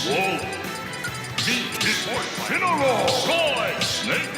Whoa. General Soy Snake.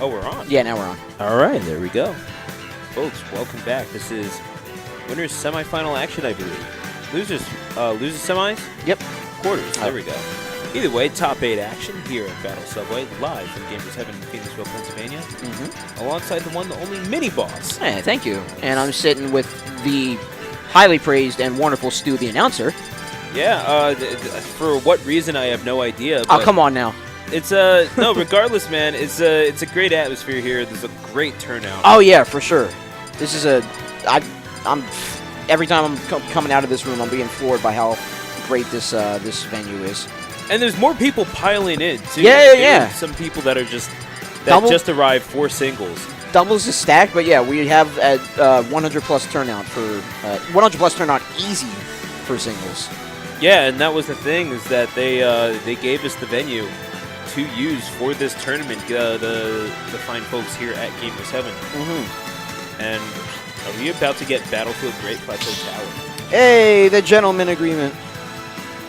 Oh, we're on? Yeah, now we're on. All right, there we go. Folks, welcome back. This is winners semifinal action, I believe. Losers semis? Yep. Quarters, there we go. Either way, top 8 action here at Battle Subway, live from Gamers Heaven in Phoenixville, Pennsylvania, alongside the one, the only mini-boss. Hey, thank you. And I'm sitting with the highly praised and wonderful Stu, the announcer. Yeah, for what reason, I have no idea. Oh, come on now. It's no, regardless, man, it's a great atmosphere here. There's a great turnout. Oh yeah, for sure. This is I'm every time I'm coming out of this room, I'm being floored by how great this venue is. And there's more people piling in too. Yeah. Some people that are just Double? just arrived for singles. doubles is stacked, but yeah, we have a 100+ turnout for 100+ turnout easy for singles. Yeah, and that was the thing, is that they gave us the venue to use for this tournament, the fine folks here at Gamers Heaven. And are we about to get Battlefield Great Plateau Tower? Hey, the gentleman agreement.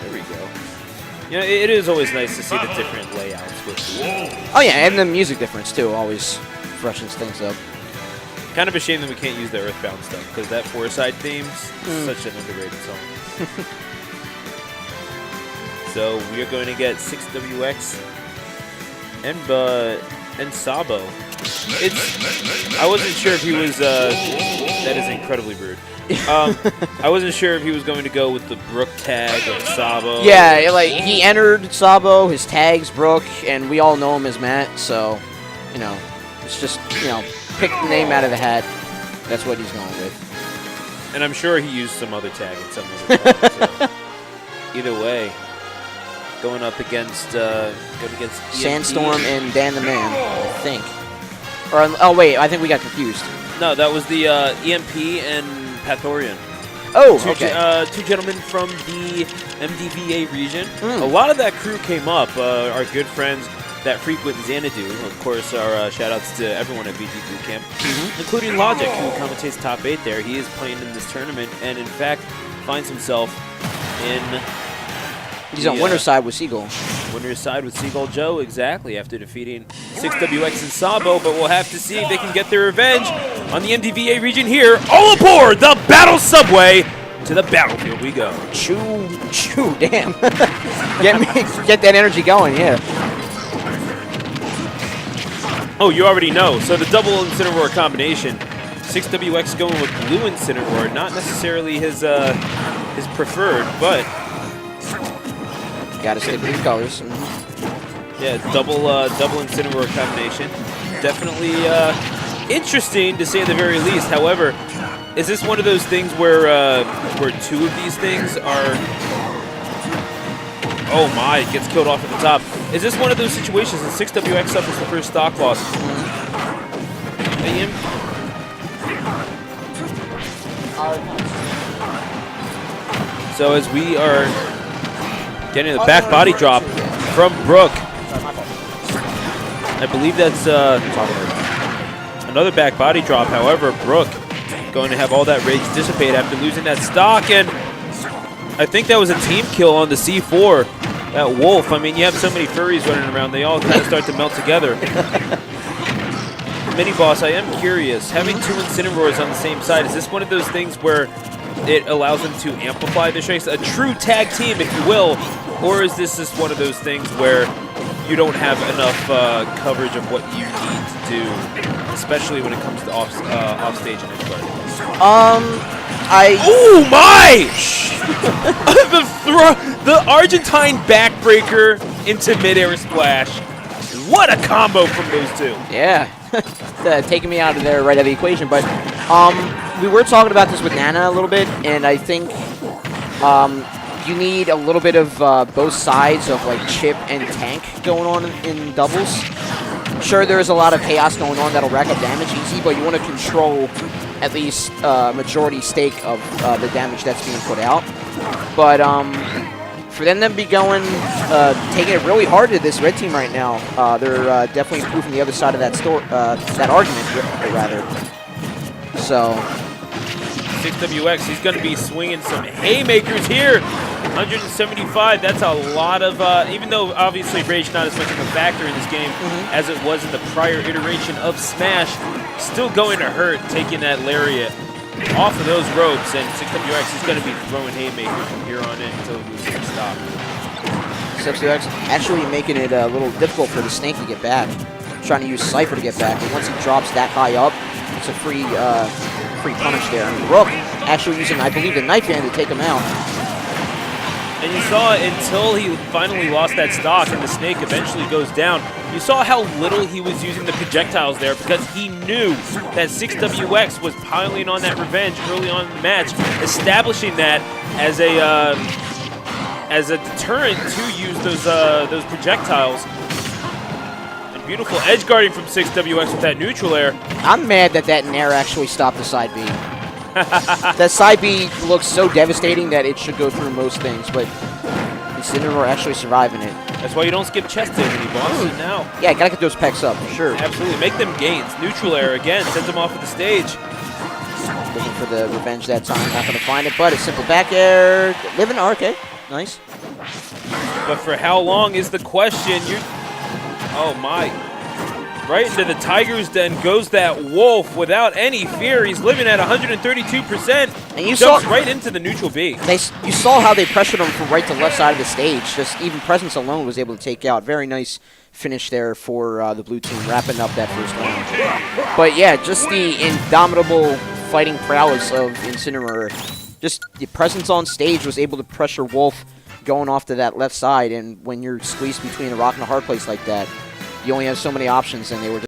There we go. You know, it is always nice to see the different layouts with Oh yeah, and the music difference too always freshens things up. Kind of a shame that we can't use the Earthbound stuff, because that four-side theme's such an underrated song. So we are going to get 6WX and Sabo. I wasn't sure if he was. That is incredibly rude. I wasn't sure if he was going to go with the Brook tag or Sabo. Yeah, like he entered Sabo, his tag's Brook, and we all know him as Matt. So, you know, it's just pick the name out of the hat. That's what he's going with. And I'm sure he used some other tag in some other tag, so. Either way, going up against EMP. Sandstorm and Dan the Man, I think. Or oh wait, I think we got confused. No, that was the EMP and Pathoran. Oh, okay. Two gentlemen from the MDVA region. A lot of that crew came up. Our good friends that frequent Xanadu. Of course, our shout-outs to everyone at BG Bootcamp, including Logic, who commentates top 8 there. He is playing in this tournament, and in fact, finds himself in... He's on winner's side with Seagull. Winner's side with Seagull Joe, exactly, after defeating 6WX and Sabo, but we'll have to see if they can get their revenge on the MDVA region here. All aboard the Battle Subway! To the battlefield we go. Choo, damn. Get that energy going, yeah. Oh, you already know. So the double Incineroar combination, 6WX going with blue Incineroar, not necessarily his preferred, but... Gotta stick with these colors. Yeah, double Incineroar combination. Definitely interesting, to say the very least. However, is this one of those things where two of these things are... Oh my, it gets killed off at the top. Is this one of those situations that 6WX suffers the first stock loss? So as we are getting the back body drop from Brook, I believe that's another back body drop. However, Brook going to have all that rage dissipate after losing that stock, and I think that was a team kill on the C4. That Wolf, I mean, you have so many furries running around, they all kind of start to melt together. Mini Boss, I am curious, having two Incineroars on the same side, is this one of those things where it allows them to amplify the strengths? A true tag team, if you will, or is this just one of those things where you don't have enough coverage of what you need to do, especially when it comes to offstage and edgeguard? Oh my! the Argentine backbreaker into midair splash. What a combo from those two! Yeah, taking me out of there right out of the equation. But we were talking about this with Nana a little bit, and I think you need a little bit of both sides of like chip and tank going on in doubles. Sure, there's a lot of chaos going on that'll rack up damage easy, but you want to control at least majority stake of the damage that's being put out. But for them to be going, taking it really hard to this red team right now, they're definitely proving the other side of that that argument, rather. So 6WX, he's going to be swinging some haymakers here. 175, that's a lot of, even though obviously Rage not as much of a factor in this game as it was in the prior iteration of Smash, still going to hurt taking that Lariat off of those ropes, and 6WX is going to be throwing haymakers from here on in until he loses the stop. 6WX actually making it a little difficult for the Snake to get back. Trying to use Cypher to get back, but once he drops that high up, it's a free punish there. And Brook actually using, I believe, the knife hand to take him out. And you saw until he finally lost that stock and the Snake eventually goes down, you saw how little he was using the projectiles there because he knew that 6WX was piling on that revenge early on in the match, establishing that as a deterrent to use those projectiles. And Beautiful edge guarding from 6WX with that neutral air. I'm mad that that Nair actually stopped the side B. That side B looks so devastating that it should go through most things, but Incineroar actually surviving it. That's why you don't skip chest dignity, boss. And now. Yeah, gotta get those pecs up, for sure. Absolutely. Make them gains. Neutral air again. Sends them off of the stage. Looking for the revenge that time. Not gonna find it, but a simple back air. Living, okay. Nice. But for how long is the question? Oh my. Right into the Tiger's Den goes that Wolf without any fear. He's living at 132%. And you jumps saw right into the neutral B. You saw how they pressured him from right to left side of the stage. Just even presence alone was able to take out. Very nice finish there for the blue team, wrapping up that first round. But yeah, just the indomitable fighting prowess of Incineroar. Just the presence on stage was able to pressure Wolf going off to that left side, and when you're squeezed between a rock and a hard place like that, you only have so many options, and they were just